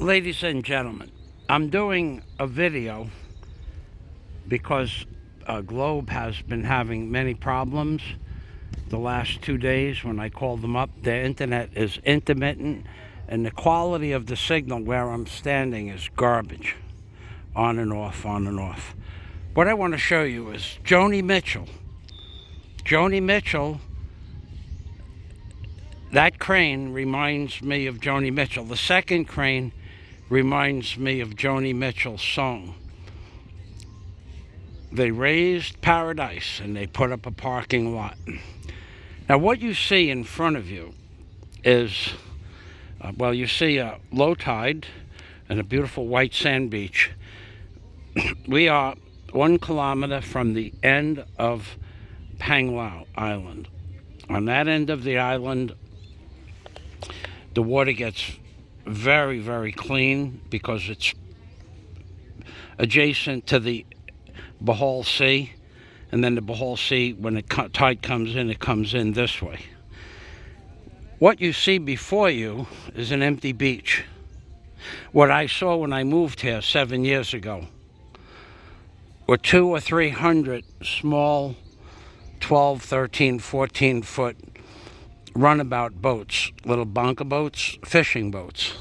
Ladies and gentlemen, I'm doing a video because Globe has been having many problems the last 2 days. When I called them up, their internet is intermittent and the quality of the signal where I'm standing is garbage. On and off, on and off. What I want to show you is Joni Mitchell. Joni Mitchell, that crane reminds me of Joni Mitchell. The second crane reminds me of Joni Mitchell's song. They raised paradise and they put up a parking lot. Now what you see in front of you is, well, you see a low tide and a beautiful white sand beach. We are 1 kilometer from the end of Panglao Island. On that end of the island, the water gets very, very clean because it's adjacent to the BOHOL Sea, and then the BOHOL Sea, when the tide comes in, it comes in this way. What you see before you is an empty beach. What I saw when I moved here 7 years ago were 200 or 300 small 12, 13, 14 foot runabout boats, little bunker boats, fishing boats.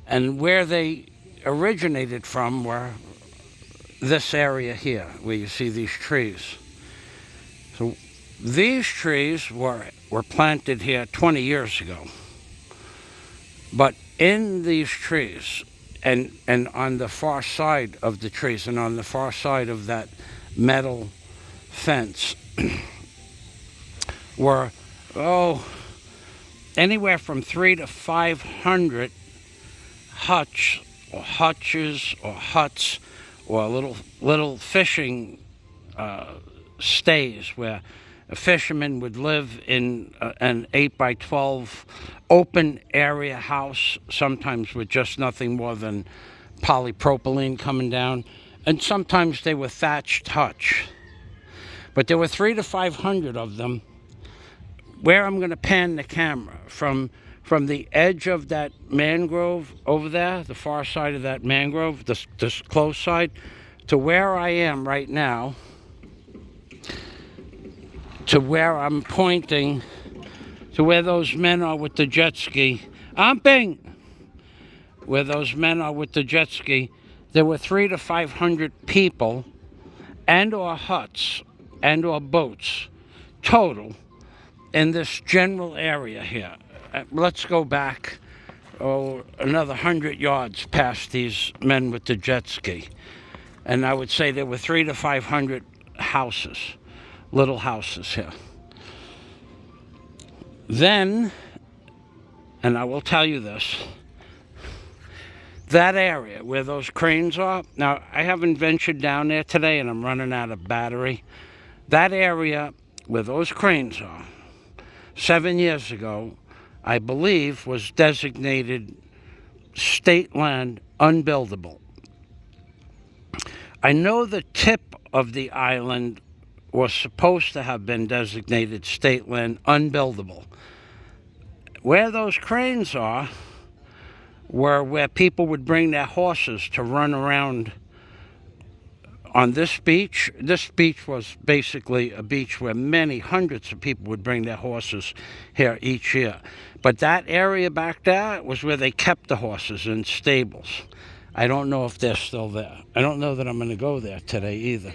And where they originated from were this area here, where you see these trees. So these trees were planted here 20 years ago. But in these trees, and on the far side of the trees, and on the far side of that metal fence, were, anywhere from 300 to 500 hutches or little fishing stays where a fisherman would live in an 8x12 open area house, sometimes with just nothing more than polypropylene coming down, and sometimes they were thatched huts. But there were 300 to 500 of them. Where I'm going to pan the camera from the edge of that mangrove over there, the far side of that mangrove, this close side, to where I am right now, to where I'm pointing, to where those men are with the jet ski. Amping! Where those men are with the jet ski, there were 300 to 500 people and or huts and or boats total in this general area here. Let's go back another 100 yards past these men with the jet ski. And I would say there were 300 to 500 houses, little houses here. Then, and I will tell you this, that area where those cranes are, now I haven't ventured down there today and I'm running out of battery. That area where those cranes are, 7 years ago, I believe, was designated state land unbuildable. I know the tip of the island was supposed to have been designated state land unbuildable. Where those cranes are were where people would bring their horses to run around on this beach. This beach was basically a beach where many hundreds of people would bring their horses here each year. But that area back there was where they kept the horses in stables. I don't know if they're still there. I don't know that I'm going to go there today either.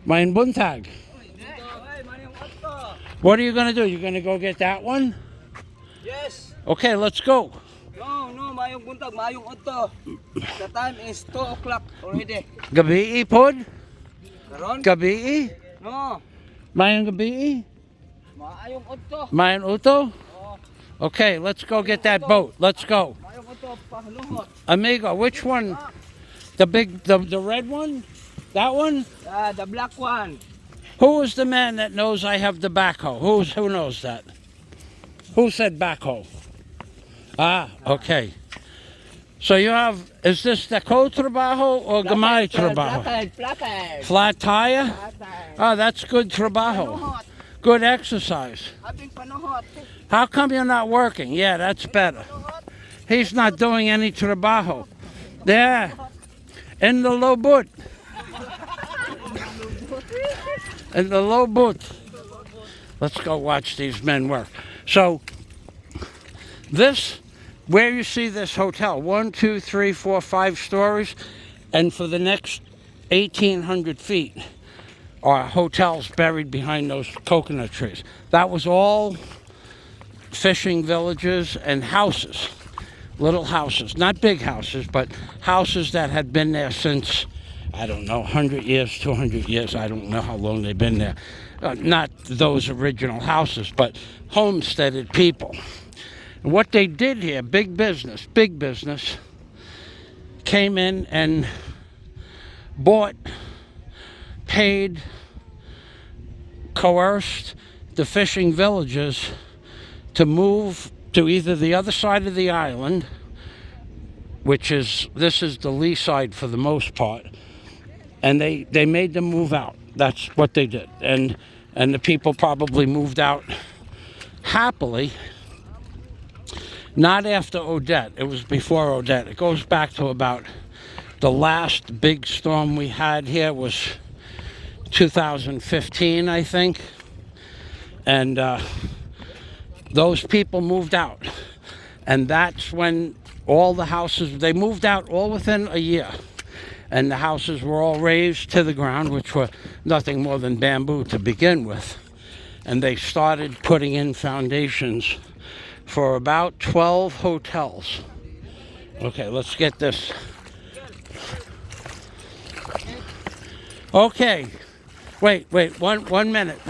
Mein Buntag. What are you going to do? You're going to go get that one? Yes. Okay, let's go. No, mayong buntag, mayong otto. The time is 2 o'clock already. Gabi pod? Karon? Gabi? No. Mayong gabi? Mayong otto. Mayong uto? Okay, let's go get that boat. Let's go. Mayong otto pahaluhot. Amigo, which one? The red one? That one? The black one. Who is the man that knows I have the backhoe? Who knows that? Who said backhoe? Ah, okay. So you have, is this the co-trabajo or gamay trabajo? Flathead. Flat tire? Oh, that's good trabajo. Good exercise. Having panuhot. How come you're not working? Yeah, that's better. He's not doing any trabajo. There, in the low boot. In the low boot. Let's go watch these men work. So, this, where you see this hotel, 1, 2, 3, 4, 5 stories, and for the next 1,800 feet are hotels buried behind those coconut trees. That was all fishing villages and houses, little houses, not big houses, but houses that had been there since, I don't know, 100 years, 200 years, I don't know how long they've been there. Not those original houses, but homesteaded people. And what they did here, big business, came in and bought, paid, coerced the fishing villages to move to either the other side of the island, this is the lee side for the most part, and they made them move out. That's what they did. And the people probably moved out happily. Not after Odette. It was before Odette. It goes back to about the last big storm we had here was 2015, I think. And those people moved out. And that's when all the houses, they moved out all within a year. And the houses were all raised to the ground, which were nothing more than bamboo to begin with. And they started putting in foundations for about 12 hotels. Okay, let's get this. Okay, wait, one minute.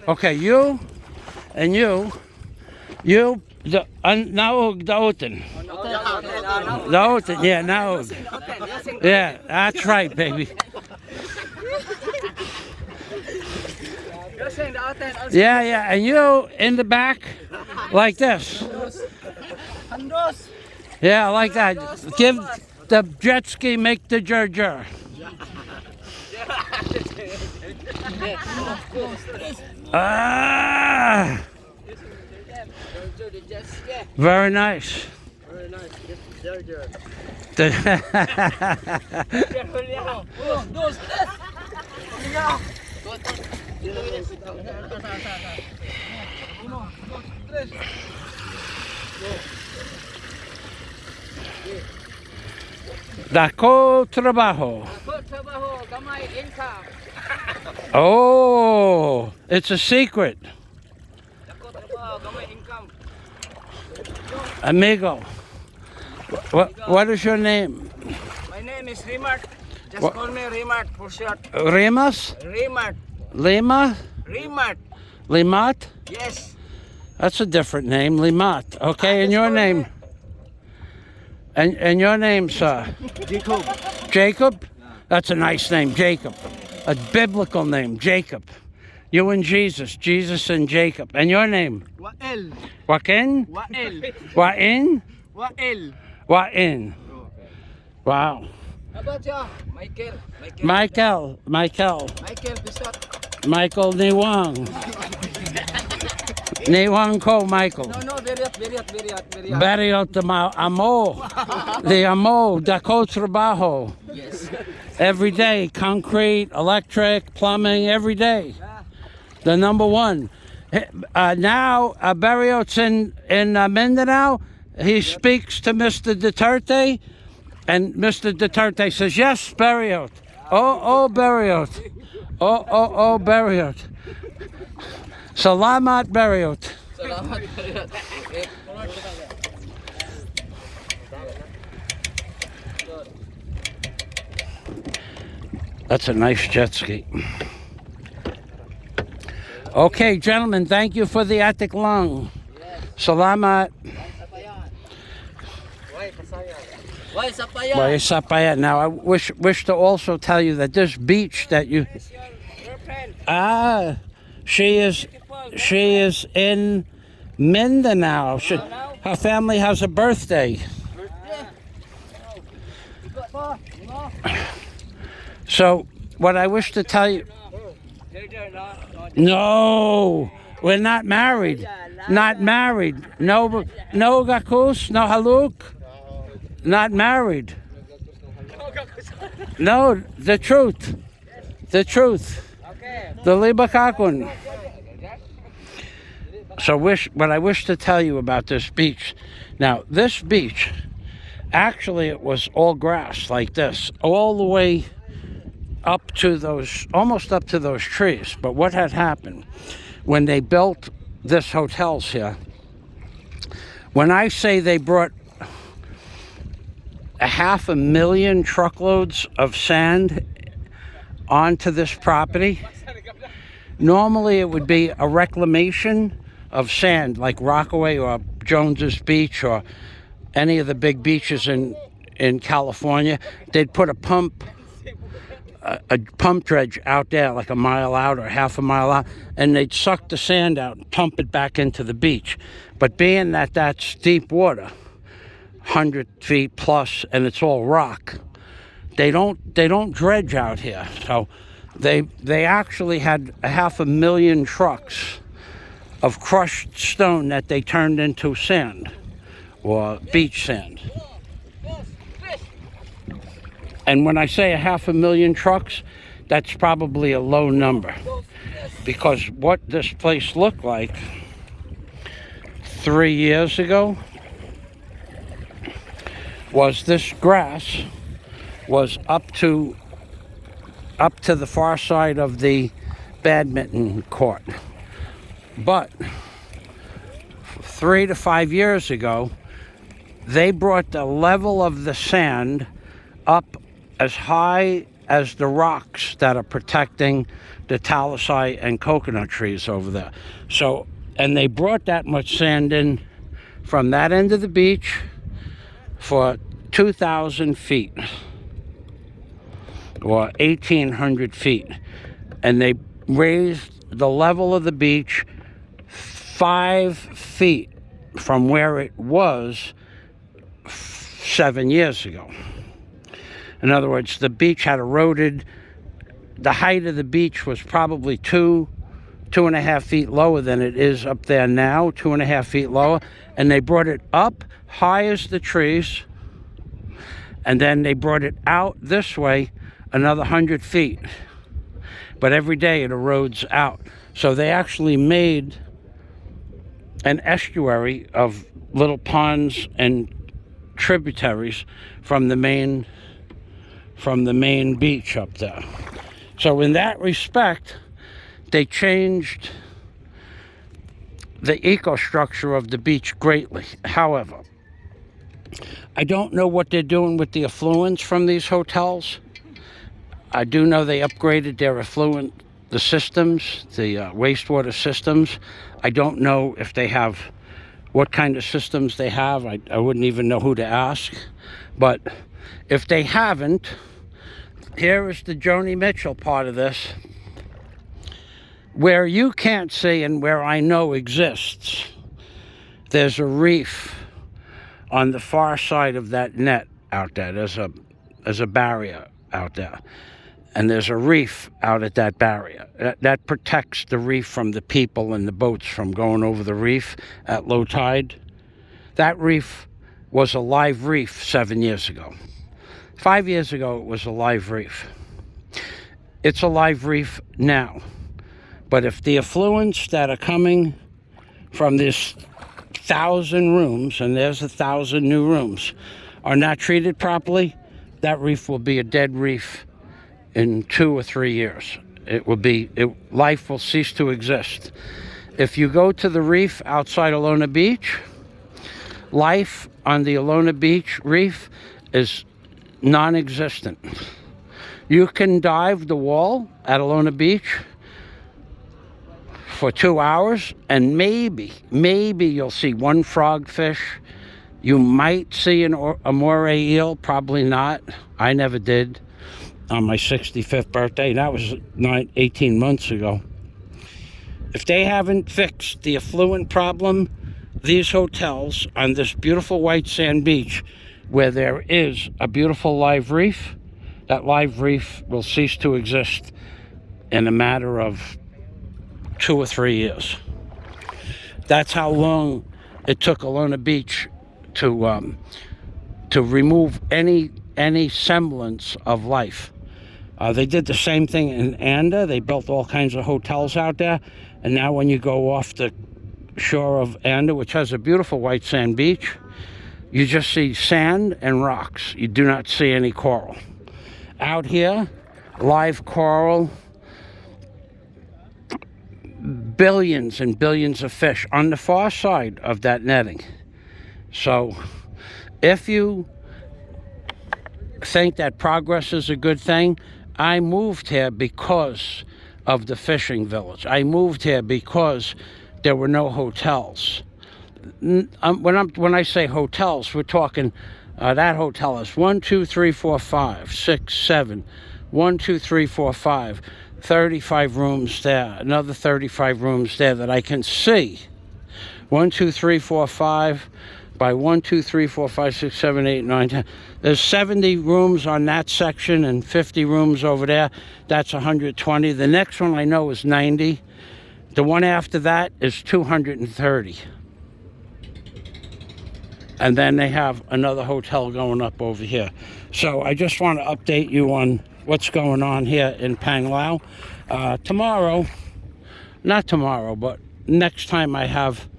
Okay, you and you, naog daotin. Daotin, yeah, naog. Yeah, that's right, baby. Yeah, and you in the back, like this. Yeah, like that. Give the jet ski, make the jar. Ah, very nice. Dako trabajo. Oh, it's a secret. Amigo, what is your name? My name is Remart. Just call me Remart for short. Remas? Remart. Lima? Remart. Limat? Yes. That's a different name, Limat. Okay, and your name? And your name, sir? Jacob. Jacob? That's a nice name, Jacob. A biblical name, Jacob. You and Jesus, Jesus and Jacob. And your name? Wael. Joaquin? Wael. Wain? Wael. Wain. Wow. How about you? Michael. Michael. Michael Pisot. Michael Niwang. Niwang ko, Michael. No, very hot. Beriot the amo. The amo, dako trabajo. Yes. Every day, concrete, electric, plumbing, every day. The number one. Now, Beriot's in Mindanao. He speaks to Mr. Duterte, and Mr. Duterte says, yes, Beriot. Oh, Beriot. Oh, Beriot. Salamat, Beriot. That's a nice jet ski. Okay, gentlemen, thank you for the atik lang. Salamat. Why Sapaya? Now I wish to also tell you that this beach that you she is in Mindanao. Her family has a birthday. So what I wish to tell you. No, We're not married. Not married. No gakus, no haluk. Not married. No, the truth. The truth. The libakakun. So what I wish to tell you about this beach. Now, this beach, actually it was all grass like this, all the way up to those, almost up to those trees. But what had happened when they built this hotels here, when I say they brought 500,000 truckloads of sand onto this property, normally it would be a reclamation of sand like Rockaway or Jones's Beach or any of the big beaches in California. They'd put a pump dredge out there like a mile out or half a mile out, and they'd suck the sand out and pump it back into the beach. But being that that's deep water, 100 feet plus, and it's all rock, they don't dredge out here. So they actually had 500,000 trucks of crushed stone that they turned into sand or beach sand. And when I say 500,000 trucks, that's probably a low number, because what this place looked like 3 years ago was this grass was up to the far side of the badminton court. But 3 to 5 years ago, they brought the level of the sand up as high as the rocks that are protecting the talisai and coconut trees over there. So, and they brought that much sand in from that end of the beach for 2,000 feet or 1,800 feet. And they raised the level of the beach 5 feet from where it was 7 years ago. In other words, the beach had eroded. The height of the beach was probably 2.5 feet lower than it is up there now, 2.5 feet lower. And they brought it up high as the trees. And then they brought it out this way another 100 feet. But every day it erodes out. So they actually made an estuary of little ponds and tributaries from the main beach up there. So in that respect, they changed the ecostructure of the beach greatly. However, I don't know what they're doing with the effluents from these hotels. I do know they upgraded their the systems, the wastewater systems. I don't know if they have, what kind of systems they have. I wouldn't even know who to ask. But if they haven't, here is the Joni Mitchell part of this, where you can't see and where I know exists. There's a reef on the far side of that net out there. There's a barrier out there. And there's a reef out at that barrier. That protects the reef from the people and the boats from going over the reef at low tide. That reef was a live reef 7 years ago. 5 years ago, it was a live reef. It's a live reef now. But if the effluents that are coming from this 1,000 rooms, and there's 1,000 new rooms, are not treated properly, that reef will be a dead reef in 2 or 3 years. Life will cease to exist. If you go to the reef outside Alona Beach, life on the Alona Beach reef is non-existent. You can dive the wall at Alona Beach for 2 hours, and maybe you'll see one frogfish. You might see a moray eel, probably not. I never did. On my 65th birthday, that was 18 months ago. If they haven't fixed the effluent problem, these hotels on this beautiful white sand beach, where there is a beautiful live reef, that live reef will cease to exist in a matter of 2 or 3 years. That's how long it took Alona Beach to remove any semblance of life. They did the same thing in Anda. They built all kinds of hotels out there, and now when you go off the shore of Anda, which has a beautiful white sand beach, you just see sand and rocks. You do not see any coral. Out here, live coral, billions and billions of fish on the far side of that netting. So if you think that progress is a good thing, I moved here because of the fishing village. I moved here because there were no hotels. When I say hotels, we're talking that hotel is 1, 2, 3, 4, 5, 6, 7. 1, 2, 3, 4, 5. 35 rooms there. Another 35 rooms there that I can see. 1, 2, 3, 4, 5 by 1, 2, 3, 4, 5, 6, 7, 8, 9, 10. There's 70 rooms on that section and 50 rooms over there. That's 120. The next one I know is 90. The one after that is 230. And then they have another hotel going up over here. So I just want to update you on what's going on here in Panglao. Tomorrow, not tomorrow, but next time I have,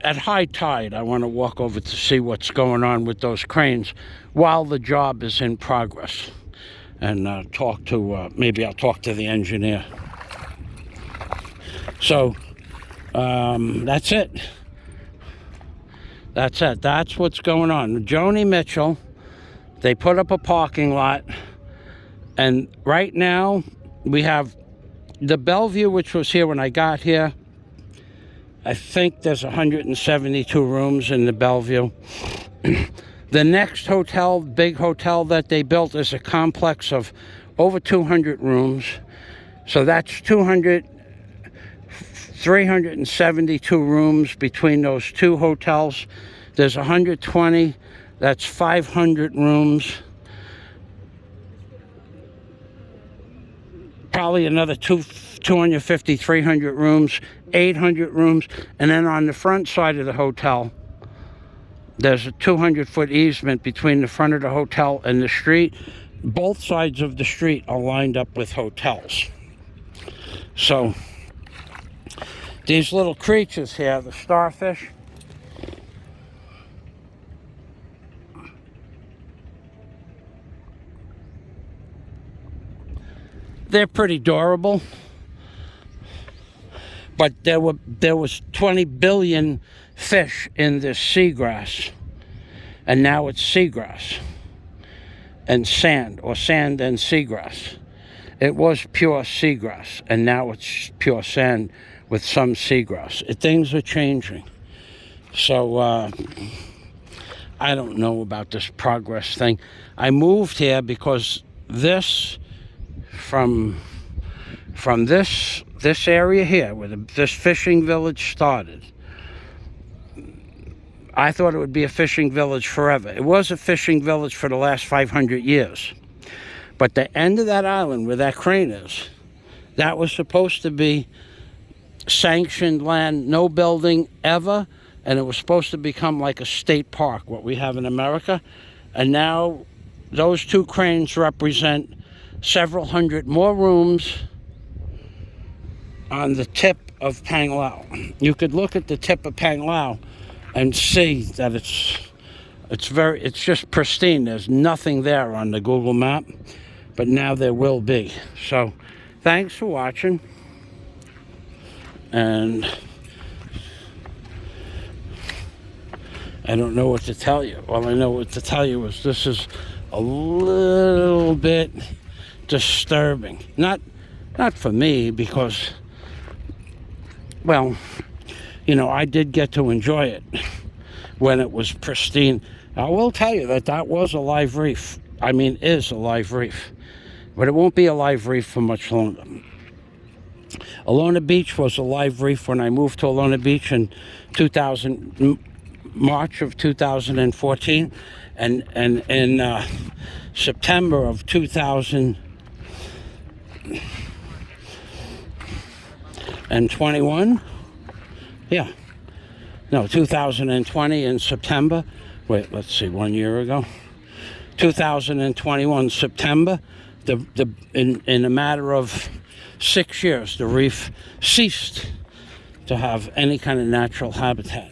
at high tide, I want to walk over to see what's going on with those cranes while the job is in progress. And maybe I'll talk to the engineer. So, that's it. That's it. That's what's going on. Joni Mitchell, they put up a parking lot, and right now we have the Bellevue, which was here when I got here. I think there's 172 rooms in the Bellevue. The next hotel, big hotel that they built, is a complex of over 200 rooms. So that's 372 rooms between those two hotels. There's 120, that's 500 rooms. Probably another 250, 300 rooms, 800 rooms. And then on the front side of the hotel, there's a 200-foot easement between the front of the hotel and the street. Both sides of the street are lined up with hotels. So these little creatures here, the starfish, they're pretty adorable. But there was 20 billion fish in this seagrass, and now it's seagrass and sand, or sand and seagrass. It was pure seagrass, and now it's pure sand with some seagrass. Things are changing. So I don't know about this progress thing. I moved here because from this area here, where this fishing village started, I thought it would be a fishing village forever. It was a fishing village for the last 500 years. But the end of that island where that crane is, that was supposed to be sanctioned land, no building ever, and it was supposed to become like a state park, what we have in America. And now those two cranes represent several hundred more rooms on the tip of Panglao. You could look at the tip of Panglao and see that it's just pristine. There's nothing there on the Google map, but now there will be. So thanks for watching, and I don't know what to tell you. All I know what to tell you is this is a little bit disturbing. Not for me, because, well, you know, I did get to enjoy it when it was pristine. I will tell you that was a live reef. I mean, is a live reef. But it won't be a live reef for much longer. Alona Beach was a live reef when I moved to Alona Beach in March of 2014. And in September of 2021, yeah, No, 2020 in September. Wait, let's see, 1 year ago. 2021 September. In a matter of 6 years, the reef ceased to have any kind of natural habitat.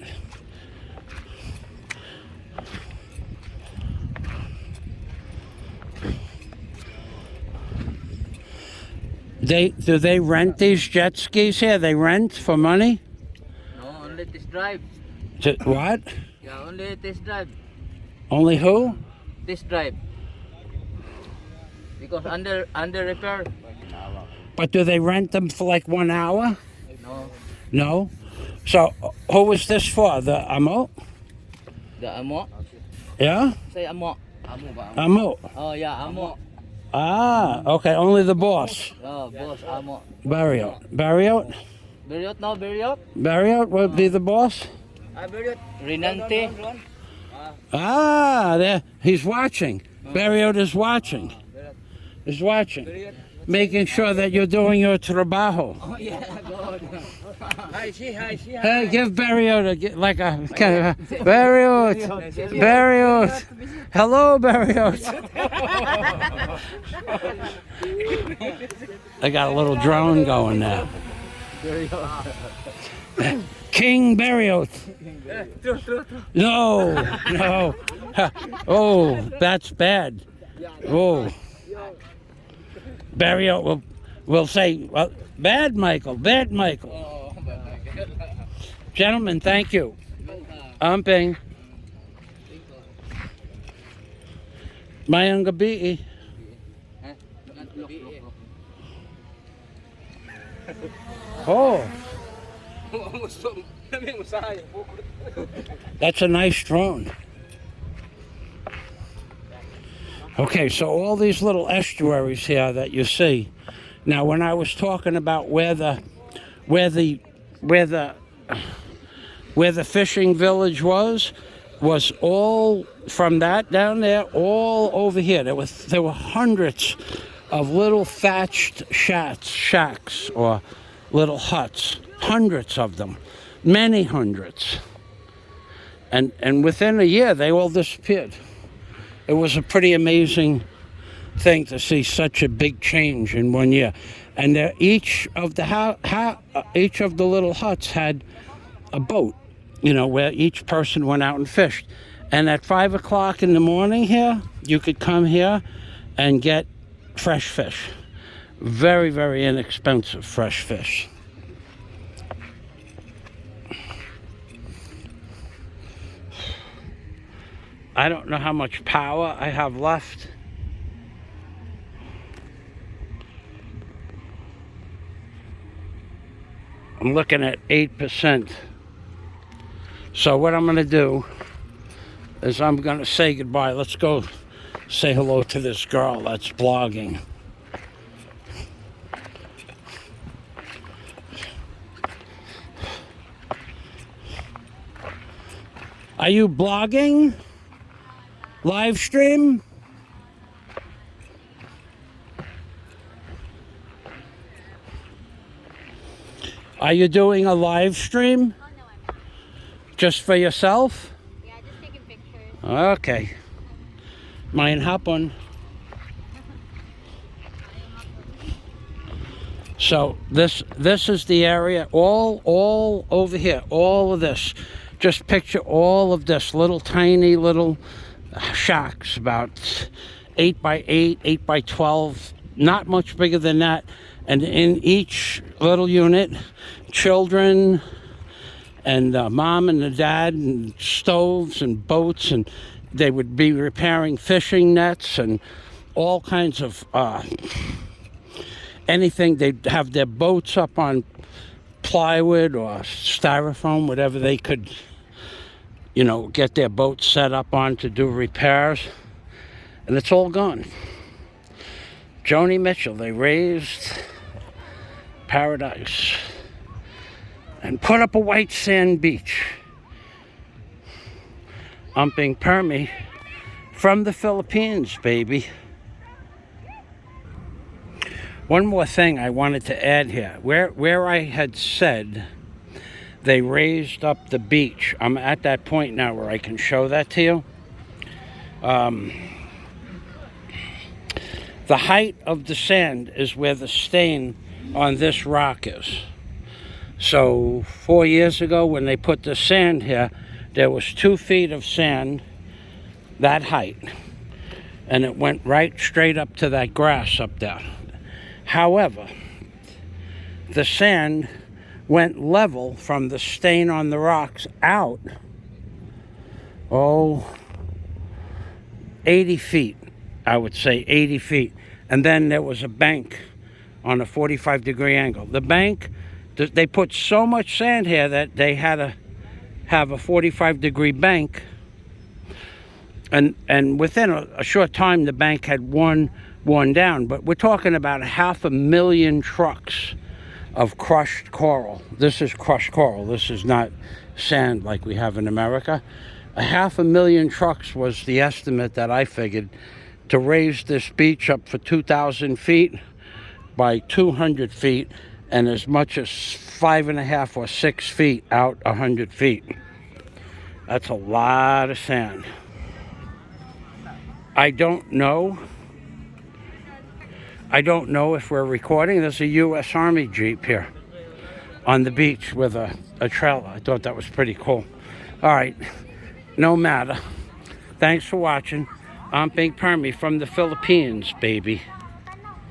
Do they rent these jet skis here? They rent for money? No, only test drive. What? Yeah, only test drive. Only who? Test drive. Because under repair. But do they rent them for like 1 hour? No. No? So who was this for? The Amo? The amo. Yeah? Say amo. Amo ba? Amo. Oh yeah, amo. Ah, okay, only the boss. Oh, boss amo. Barriot. Barriot? Beriot no, Beriot. Barriot would be the boss? Beriot. Renante. Ah, there, he's watching. Barriot is watching. Is watching. Making sure that you're doing your trabajo. Oh yeah, God. Hi, she. Hey, give Barriot like a Barriot. Barriot. Hello, Barriot. I got a little drone going now. King Barriot. No. Oh, that's bad. Oh. Barriot will say, well, bad Michael. Gentlemen, thank you. Umping. Mayang gabi. Oh. That's a nice drone. Okay, so all these little estuaries here that you see. Now, when I was talking about where the fishing village was all from that down there, all over here. There were hundreds of little thatched shacks or little huts, hundreds of them, many hundreds. And within a year, they all disappeared. It was a pretty amazing thing to see such a big change in 1 year. And each of the little huts had a boat, where each person went out and fished. And at 5 o'clock in the morning here, you could come here and get fresh fish. Very, very inexpensive fresh fish. I don't know how much power I have left. I'm looking at 8%. So what I'm going to do is I'm going to say goodbye. Let's go say hello to this girl that's blogging. Are you blogging? Live stream? Are you doing a live stream? Oh, no, I'm not. Just for yourself? Yeah, just taking pictures. Okay. Main hapon. So this is the area, all over here, all of this. Just picture all of this, tiny little shacks, about 8 by 8, 8 by 12, not much bigger than that. And in each little unit, children and mom and the dad and stoves and boats, and they would be repairing fishing nets and all kinds of anything. They'd have their boats up on plywood or styrofoam, whatever they could, get their boats set up on to do repairs. And it's all gone. Joni Mitchell, they raised paradise and put up a white sand beach. Umping Permi from the Philippines, baby. One more thing I wanted to add here. Where I had said they raised up the beach. I'm at that point now where I can show that to you. The height of the sand is where the stain on this rock is. So 4 years ago when they put the sand here, there was 2 feet of sand that height, and it went right straight up to that grass up there. However, the sand went level from the stain on the rocks out, 80 feet, I would say 80 feet. And then there was a bank on a 45-degree angle. The bank, they put so much sand here that they had to have a 45-degree bank. And within a short time, the bank had worn down. But we're talking about 500,000 trucks of crushed coral. This is crushed coral. This is not sand like we have in America. 500,000 trucks was the estimate that I figured to raise this beach up for 2,000 feet by 200 feet, and as much as 5.5 or 6 feet out 100 feet. That's a lot of sand. I don't know if we're recording. There's a U.S. Army Jeep here on the beach with a trailer. I thought that was pretty cool. All right, no matter. Thanks for watching. I'm Big Permy from the Philippines, baby.